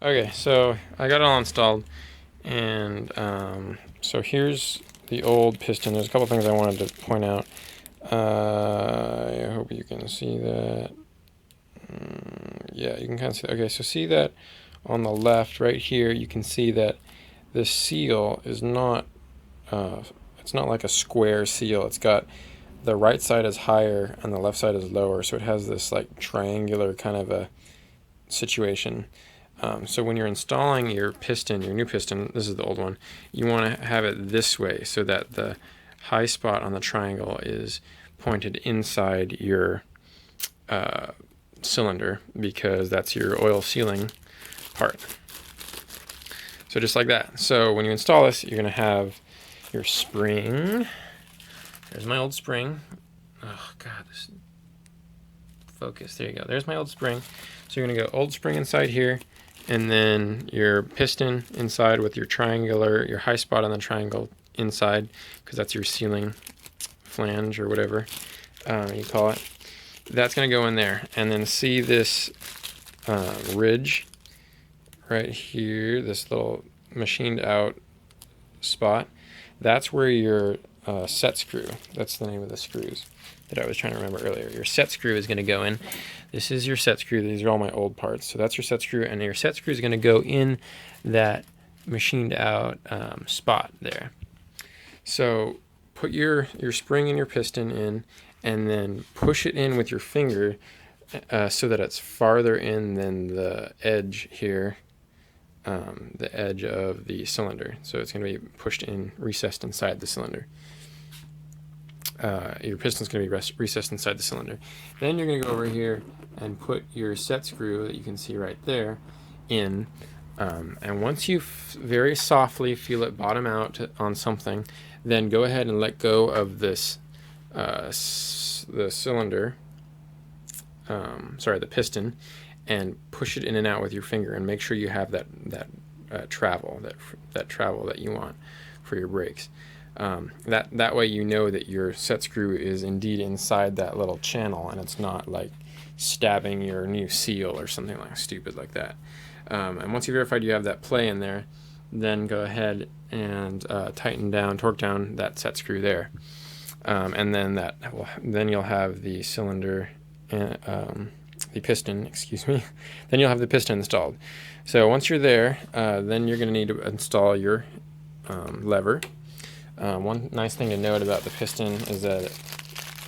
Okay, so I got it all installed, and so here's the old piston. There's a couple things I wanted to point out. I hope you can see that. Yeah, you can kind of see that. Okay, so see that on the left right here, you can see that the seal is not, it's not like a square seal. It's got the right side is higher and the left side is lower, so it has this like triangular kind of a situation. So when you're installing your piston, your new piston, this is the old one, you want to have it this way so that the high spot on the triangle is pointed inside your cylinder, because that's your oil sealing part. So just like that. So when you install this, you're going to have your spring. There's my old spring. Oh God, this focus. There you go. There's my old spring. So you're going to go old spring inside here, and then your piston inside with your triangular, your high spot on the triangle inside, because that's your sealing flange or whatever you call it. That's going to go in there. And then see this ridge right here, this little machined out spot. That's where your set screw, that's the name of the screws that I was trying to remember earlier. Your set screw is going to go in. This is your set screw. These are all my old parts. So that's your set screw, and your set screw is going to go in that machined out spot there. So put your spring and your piston in, and then push it in with your finger so that it's farther in than the edge here, the edge of the cylinder. So it's going to be pushed in, recessed inside the cylinder. Your piston's going to be recessed inside the cylinder. Then you're going to go over here and put your set screw that you can see right there in. And once you very softly feel it bottom out on something, then go ahead and let go of this, the cylinder, the piston, and push it in and out with your finger, and make sure you have that travel that you want for your brakes. That way you know that your set screw is indeed inside that little channel, and it's not like stabbing your new seal or something like stupid like that. And once you verified you have that play in there, then go ahead and tighten down, torque down that set screw there, and then you'll have the cylinder, the piston, excuse me. Then you'll have the piston installed. So once you're there, then you're going to need to install your lever. One nice thing to note about the piston is that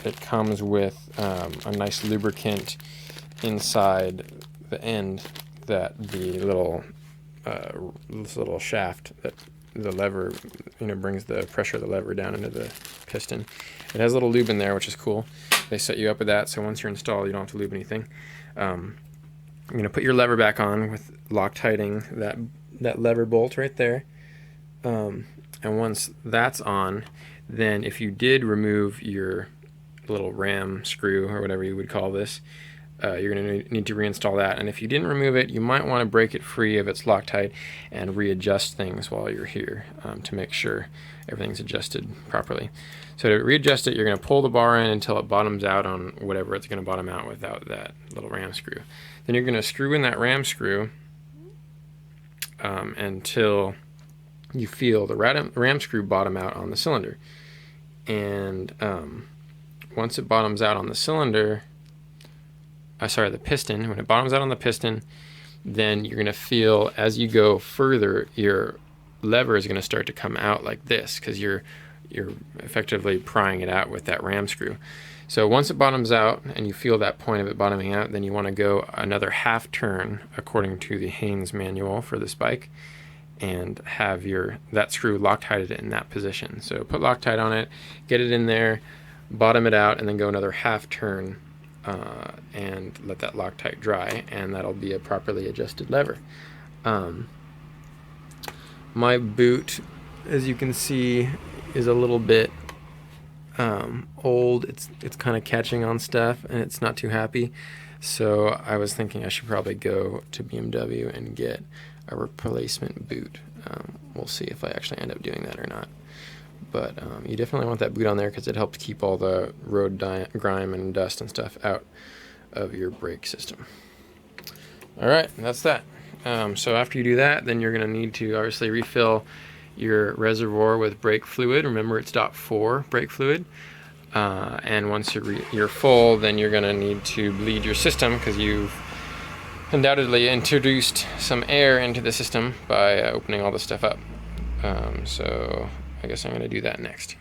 it comes with a nice lubricant inside the end, that the little this little shaft that the lever, brings the pressure of the lever down into the piston. It has a little lube in there, which is cool. They set you up with that, so once you're installed, you don't have to lube anything. You're going to put your lever back on with Loctiting that lever bolt right there. And once that's on, then if you did remove your little ram screw, or whatever you would call this, you're going to need to reinstall that. And if you didn't remove it, you might want to break it free of its Loctite and readjust things while you're here, to make sure everything's adjusted properly. So to readjust it, you're going to pull the bar in until it bottoms out on whatever it's going to bottom out without that little ram screw. Then you're going to screw in that ram screw until you feel the ram screw bottom out on the cylinder. And once it bottoms out on the cylinder, the piston, when it bottoms out on the piston, then you're going to feel, as you go further, your lever is going to start to come out like this, because you're effectively prying it out with that ram screw. So once it bottoms out and you feel that point of it bottoming out, then you want to go another half turn according to the Haynes manual for this bike, and have that screw Loctited in that position. So put Loctite on it, get it in there, bottom it out, and then go another half turn and let that Loctite dry, and that'll be a properly adjusted lever. My boot, as you can see, is a little bit old. It's kind of catching on stuff, and it's not too happy. So I was thinking I should probably go to BMW and get a replacement boot. We'll see if I actually end up doing that or not. But you definitely want that boot on there, because it helps keep all the road grime and dust and stuff out of your brake system. All right, that's that. So after you do that, then you're going to need to obviously refill your reservoir with brake fluid. Remember, it's .4 brake fluid. And once you're full, then you're going to need to bleed your system, because you've undoubtedly introduced some air into the system by opening all this stuff up. So I guess I'm going to do that next.